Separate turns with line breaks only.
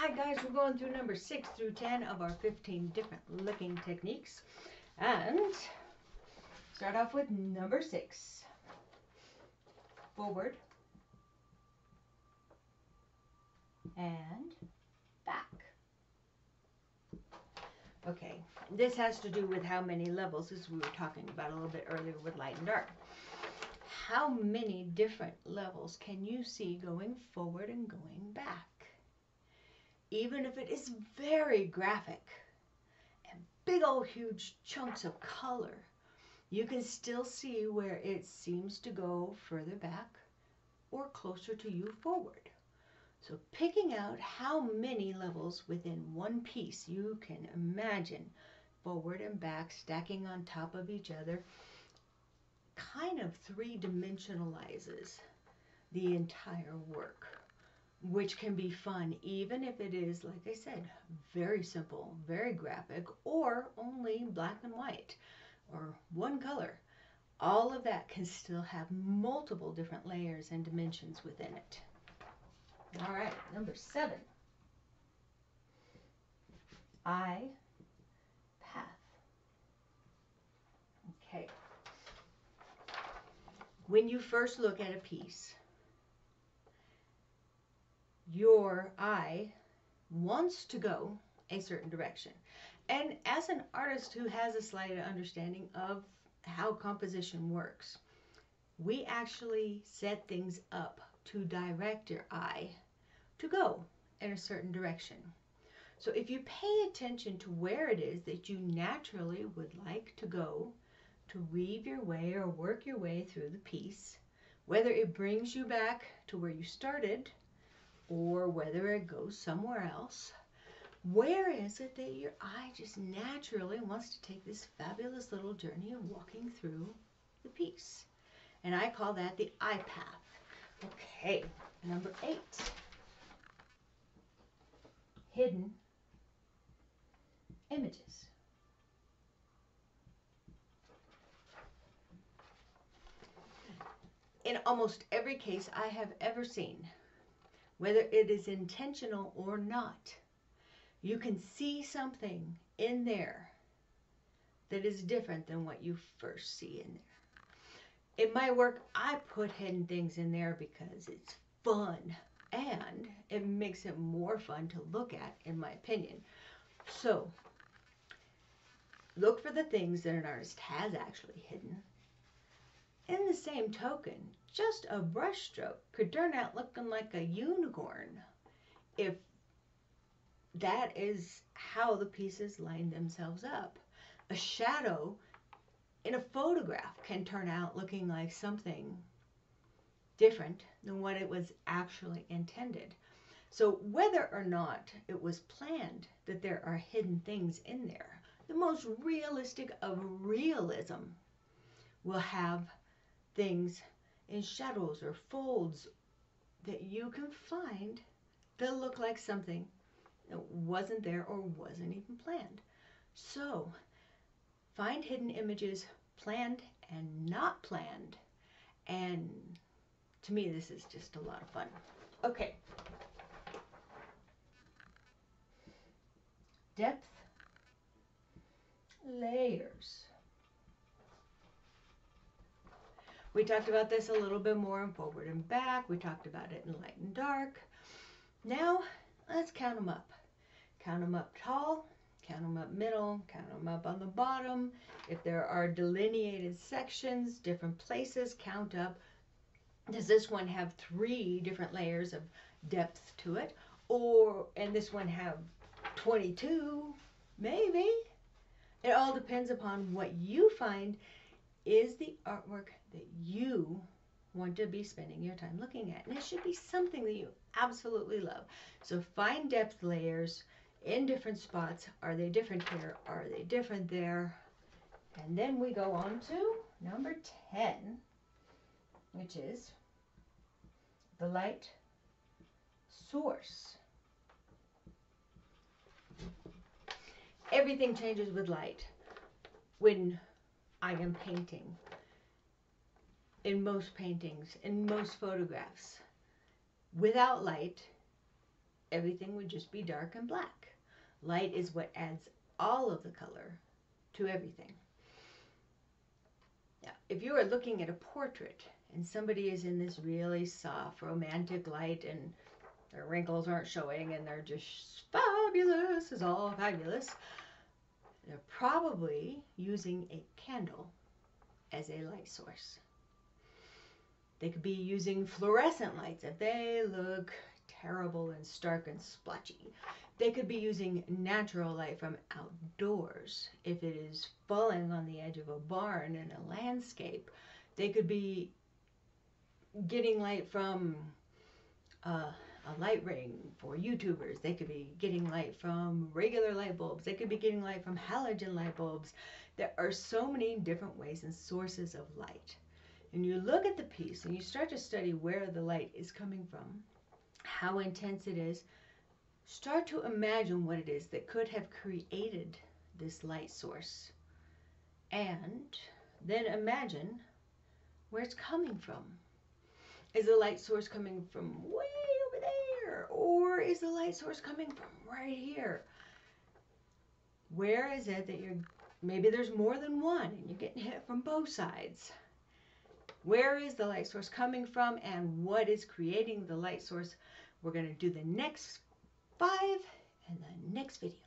Hi guys, we're going through number 6 through 10 of our 15 different looking techniques. And start off with number 6. Forward and back. Okay, this has to do with how many levels, as we were talking about a little bit earlier with light and dark. How many different levels can you see going forward and going back? Even if it is very graphic and big old huge chunks of color, you can still see where it seems to go further back or closer to you forward. So picking out how many levels within one piece you can imagine forward and back stacking on top of each other kind of three-dimensionalizes the entire work, which can be fun even if it is, like I said, very simple, very graphic, or only black and white or one color. All of that can still have multiple different layers and dimensions within it. All right, number 7. Eye path. Okay. When you first look at a piece, your eye wants to go a certain direction. And as an artist who has a slight understanding of how composition works, we actually set things up to direct your eye to go in a certain direction. So if you pay attention to where it is that you naturally would like to go to weave your way or work your way through the piece, whether it brings you back to where you started or whether it goes somewhere else, where is it that your eye just naturally wants to take this fabulous little journey of walking through the piece? And I call that the eye path. Okay, number 8. Hidden images. In almost every case I have ever seen, whether it is intentional or not, you can see something in there that is different than what you first see in there. In my work, I put hidden things in there because it's fun and it makes it more fun to look at, in my opinion. So, look for the things that an artist has actually hidden. In the same token, just a brush stroke could turn out looking like a unicorn if that is how the pieces line themselves up. A shadow in a photograph can turn out looking like something different than what it was actually intended. So whether or not it was planned that there are hidden things in there, the most realistic of realism will have things in shadows or folds that you can find that look like something that wasn't there or wasn't even planned. So find hidden images, planned and not planned, and to me this is just a lot of fun. Okay. Depth, layers. We talked about this a little bit more in forward and back. We talked about it in light and dark. Now, let's count them up. Count them up tall, count them up middle, count them up on the bottom. If there are delineated sections, different places, count up. Does this one have 3 different layers of depth to it? And this one have 22? Maybe. It all depends upon what you find is the artwork that you want to be spending your time looking at. And it should be something that you absolutely love. So find depth layers in different spots. Are they different here? Are they different there? And then we go on to number 10, which is the light source. Everything changes with light. When I am painting, in most paintings, in most photographs, without light, everything would just be dark and black. Light is what adds all of the color to everything. Now, if you are looking at a portrait and somebody is in this really soft, romantic light and their wrinkles aren't showing and they're just fabulous, is all fabulous, they're probably using a candle as a light source. They could be using fluorescent lights if they look terrible and stark and splotchy. They could be using natural light from outdoors if it is falling on the edge of a barn in a landscape. They could be getting light from a light ring for YouTubers. They could be getting light from regular light bulbs. They could be getting light from halogen light bulbs. There are so many different ways and sources of light. And you look at the piece and you start to study where the light is coming from, how intense it is. Start to imagine what it is that could have created this light source. And then imagine where it's coming from. Is the light source coming from way over there? Or is the light source coming from right here? Where is it that maybe there's more than one and you're getting hit from both sides? Where is the light source coming from and what is creating the light source? We're going to do the next 5 in the next video.